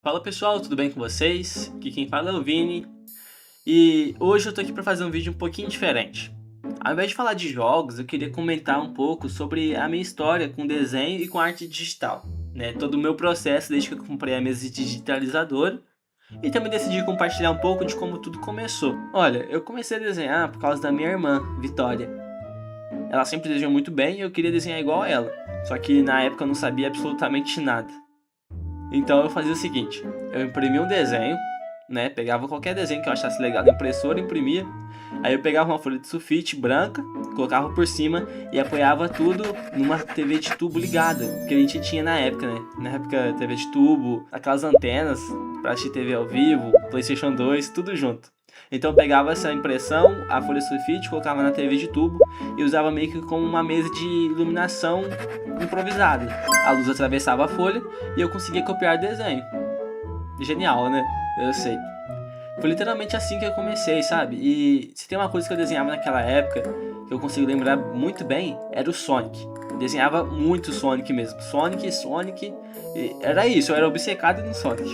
Fala pessoal, tudo bem com vocês? Aqui quem fala é o Vini e hoje eu tô aqui para fazer um vídeo um pouquinho diferente. Ao invés de falar de jogos, eu queria comentar um pouco sobre a minha história com desenho e com arte digital, né? Todo o meu processo desde que eu comprei a mesa digitalizadora e também decidi compartilhar um pouco de como tudo começou. Olha, eu comecei a desenhar por causa da minha irmã, Vitória. Ela sempre desenhou muito bem e eu queria desenhar igual a ela, só que na época eu não sabia absolutamente nada. Então eu fazia o seguinte, eu imprimia um desenho, né, pegava qualquer desenho que eu achasse legal na impressora, imprimia, aí eu pegava uma folha de sulfite branca, colocava por cima e apoiava tudo numa TV de tubo ligada, que a gente tinha na época, né, na época TV de tubo, aquelas antenas para assistir TV ao vivo, PlayStation 2, tudo junto. Então eu pegava essa impressão, a folha de sulfite, colocava na TV de tubo e usava meio que como uma mesa de iluminação improvisada. A luz atravessava a folha e eu conseguia copiar desenho. Genial, né? Eu sei. Foi literalmente assim que eu comecei, sabe? E se tem uma coisa que eu desenhava naquela época, que eu consigo lembrar muito bem, era o Sonic. Eu desenhava muito Sonic mesmo. Sonic. E era isso, eu era obcecado no Sonic.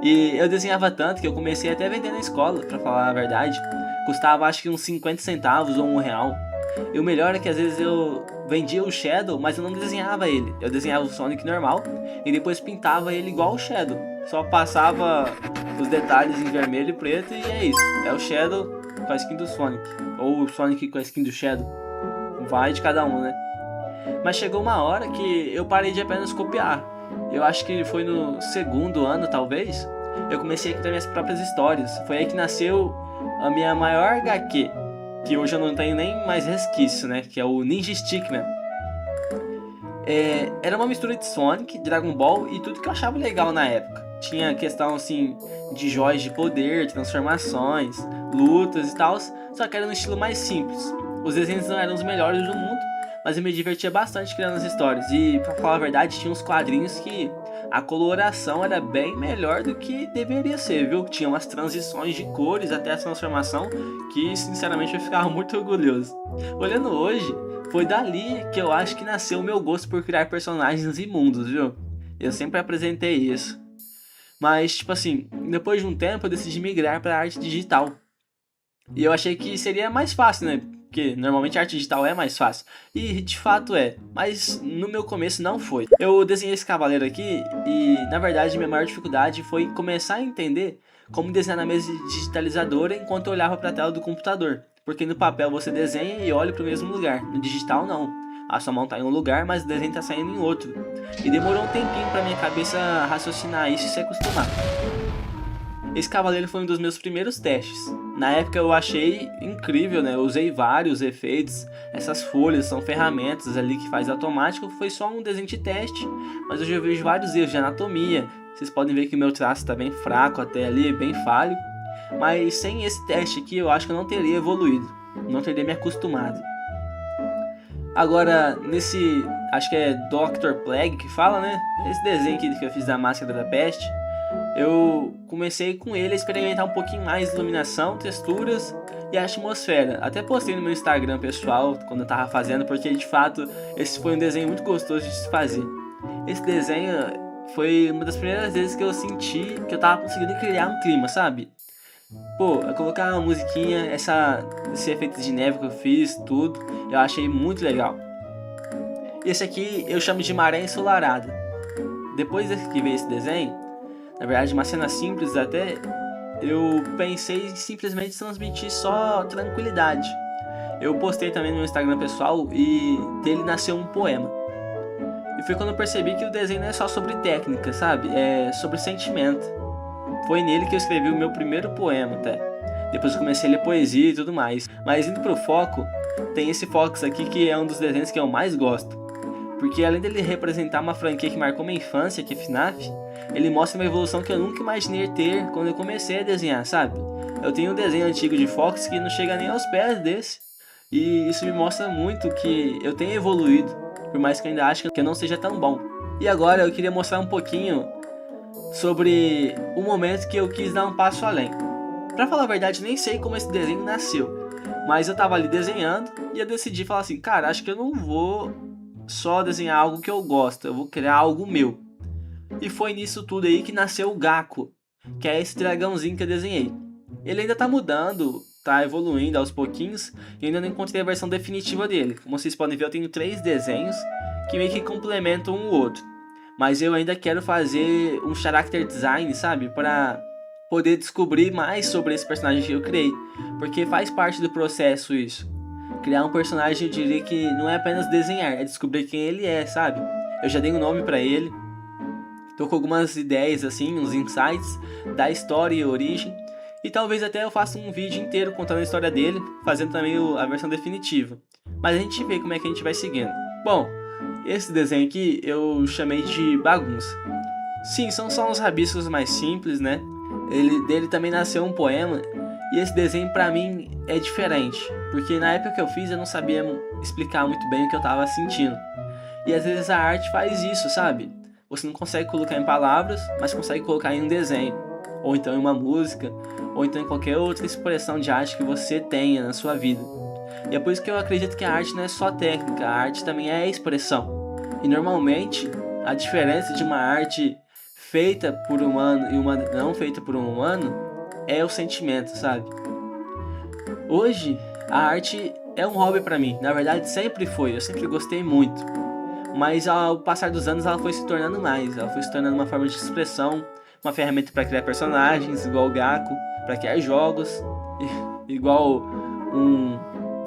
E eu desenhava tanto que eu comecei até a vender na escola, pra falar a verdade. Custava acho que uns 50 centavos ou R$ 1. E o melhor é que às vezes eu vendia o Shadow, mas eu não desenhava ele. Eu desenhava o Sonic normal e depois pintava ele igual o Shadow. Só passava os detalhes em vermelho e preto e é isso. É o Shadow com a skin do Sonic. Ou o Sonic com a skin do Shadow. Vai de cada um, né? Mas chegou uma hora que eu parei de apenas copiar. Eu acho que foi no segundo ano, talvez, eu comecei a criar minhas próprias histórias. Foi aí que nasceu a minha maior HQ, que hoje eu não tenho nem mais resquício, né? Que é o Ninja Stickman. Era uma mistura de Sonic, Dragon Ball e tudo que eu achava legal na época. Tinha questão assim de joias de poder, transformações, lutas e tal, só que era no estilo mais simples. Os desenhos não eram os melhores do mundo, mas eu me divertia bastante criando as histórias. E pra falar a verdade, tinha uns quadrinhos que a coloração era bem melhor do que deveria ser, viu? Tinha umas transições de cores até a transformação que sinceramente eu ficava muito orgulhoso. Olhando hoje, foi dali que eu acho que nasceu o meu gosto por criar personagens imundos, viu? Eu sempre apresentei isso. Mas, tipo assim, depois de um tempo eu decidi migrar para arte digital. E eu achei que seria mais fácil, né? Porque normalmente a arte digital é mais fácil. E de fato é, mas no meu começo não foi. Eu desenhei esse cavaleiro aqui e na verdade minha maior dificuldade foi começar a entender como desenhar na mesa digitalizadora enquanto eu olhava para a tela do computador. Porque no papel você desenha e olha para o mesmo lugar, no digital não. A sua mão está em um lugar, mas o desenho está saindo em outro. E demorou um tempinho para minha cabeça raciocinar isso e se acostumar. Esse cavaleiro foi um dos meus primeiros testes. Na época eu achei incrível, né? Eu usei vários efeitos. Essas folhas são ferramentas ali que faz automático. Foi só um desenho de teste, mas hoje eu vejo vários erros de anatomia. Vocês podem ver que o meu traço está bem fraco até ali, bem falho. Mas sem esse teste aqui eu acho que eu não teria evoluído. Não teria me acostumado. Agora, nesse, acho que é Dr. Plague que fala, né? Esse desenho aqui que eu fiz da Máscara da Peste. Eu comecei com ele a experimentar um pouquinho mais de iluminação, texturas e a atmosfera. Até postei no meu Instagram pessoal quando eu tava fazendo, porque de fato esse foi um desenho muito gostoso de se fazer. Esse desenho foi uma das primeiras vezes que eu senti que eu tava conseguindo criar um clima, sabe? Pô, eu colocar uma musiquinha, esse efeito de neve que eu fiz, tudo, eu achei muito legal. Esse aqui eu chamo de maré ensolarada. Depois que veio esse desenho, na verdade uma cena simples até, eu pensei em simplesmente transmitir só tranquilidade. Eu postei também no meu Instagram pessoal e dele nasceu um poema. E foi quando eu percebi que o desenho não é só sobre técnica, sabe? É sobre sentimento. Foi nele que eu escrevi o meu primeiro poema até. Depois eu comecei a ler poesia e tudo mais. Mas indo pro foco, tem esse Fox aqui que é um dos desenhos que eu mais gosto. Porque além dele representar uma franquia que marcou minha infância, que é FNAF, ele mostra uma evolução que eu nunca imaginei ter quando eu comecei a desenhar, sabe? Eu tenho um desenho antigo de Fox que não chega nem aos pés desse. E isso me mostra muito que eu tenho evoluído, por mais que eu ainda ache que eu não seja tão bom. E agora eu queria mostrar um pouquinho sobre o momento que eu quis dar um passo além. Pra falar a verdade, nem sei como esse desenho nasceu. Mas eu tava ali desenhando e eu decidi falar assim, cara, acho que eu não vou só desenhar algo que eu gosto, eu vou criar algo meu. E foi nisso tudo aí que nasceu o Gaku, que é esse dragãozinho que eu desenhei. Ele ainda tá mudando, tá evoluindo aos pouquinhos, e ainda não encontrei a versão definitiva dele. Como vocês podem ver, eu tenho 3 desenhos que meio que complementam um o outro. Mas eu ainda quero fazer um character design, sabe? Pra poder descobrir mais sobre esse personagem que eu criei. Porque faz parte do processo isso. Criar um personagem, eu diria que não é apenas desenhar, é descobrir quem ele é, sabe? Eu já dei um nome pra ele. Tô com algumas ideias assim, uns insights da história e origem. E talvez até eu faça um vídeo inteiro contando a história dele, fazendo também a versão definitiva. Mas a gente vê como é que a gente vai seguindo. Bom, esse desenho aqui eu chamei de bagunça. Sim, são só uns rabiscos mais simples, né? Dele também nasceu um poema. E esse desenho pra mim é diferente. Porque na época que eu fiz eu não sabia explicar muito bem o que eu tava sentindo. E às vezes a arte faz isso, sabe? Você não consegue colocar em palavras, mas consegue colocar em um desenho, ou então em uma música, ou então em qualquer outra expressão de arte que você tenha na sua vida. E é por isso que eu acredito que a arte não é só técnica, a arte também é expressão. E normalmente, a diferença de uma arte feita por um humano e uma não feita por um humano é o sentimento, sabe? Hoje, a arte é um hobby pra mim, na verdade sempre foi, eu sempre gostei muito. Mas ao passar dos anos ela foi se tornando mais, ela foi se tornando uma forma de expressão, uma ferramenta para criar personagens, igual o Gaku, para criar jogos, igual um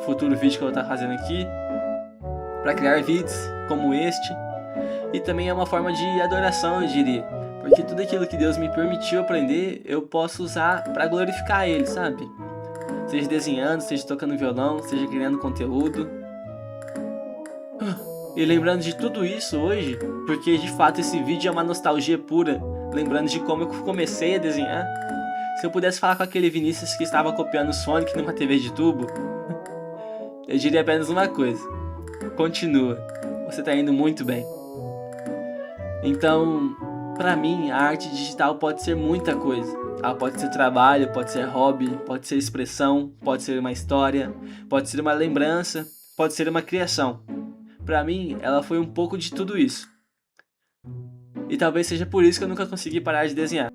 futuro vídeo que eu vou estar fazendo aqui, para criar vídeos como este, e também é uma forma de adoração, eu diria, porque tudo aquilo que Deus me permitiu aprender, eu posso usar para glorificar Ele, sabe? Seja desenhando, seja tocando violão, seja criando conteúdo. E lembrando de tudo isso hoje, porque de fato esse vídeo é uma nostalgia pura, lembrando de como eu comecei a desenhar. Se eu pudesse falar com aquele Vinícius que estava copiando o Sonic numa TV de tubo, eu diria apenas uma coisa: continua, você está indo muito bem. Então, pra mim, a arte digital pode ser muita coisa. Ela pode ser trabalho, pode ser hobby, pode ser expressão, pode ser uma história, pode ser uma lembrança, pode ser uma criação. Pra mim, ela foi um pouco de tudo isso. E talvez seja por isso que eu nunca consegui parar de desenhar.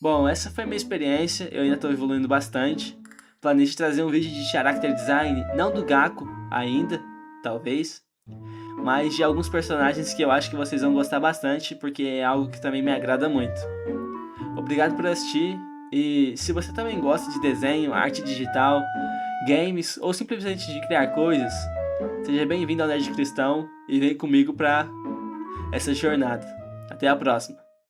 Bom, essa foi a minha experiência, eu ainda estou evoluindo bastante. Planejo trazer um vídeo de character design, não do Gaku ainda, talvez, mas de alguns personagens que eu acho que vocês vão gostar bastante, porque é algo que também me agrada muito. Obrigado por assistir, e se você também gosta de desenho, arte digital, games, ou simplesmente de criar coisas, seja bem-vindo ao Nerd Cristão e vem comigo para essa jornada. Até a próxima!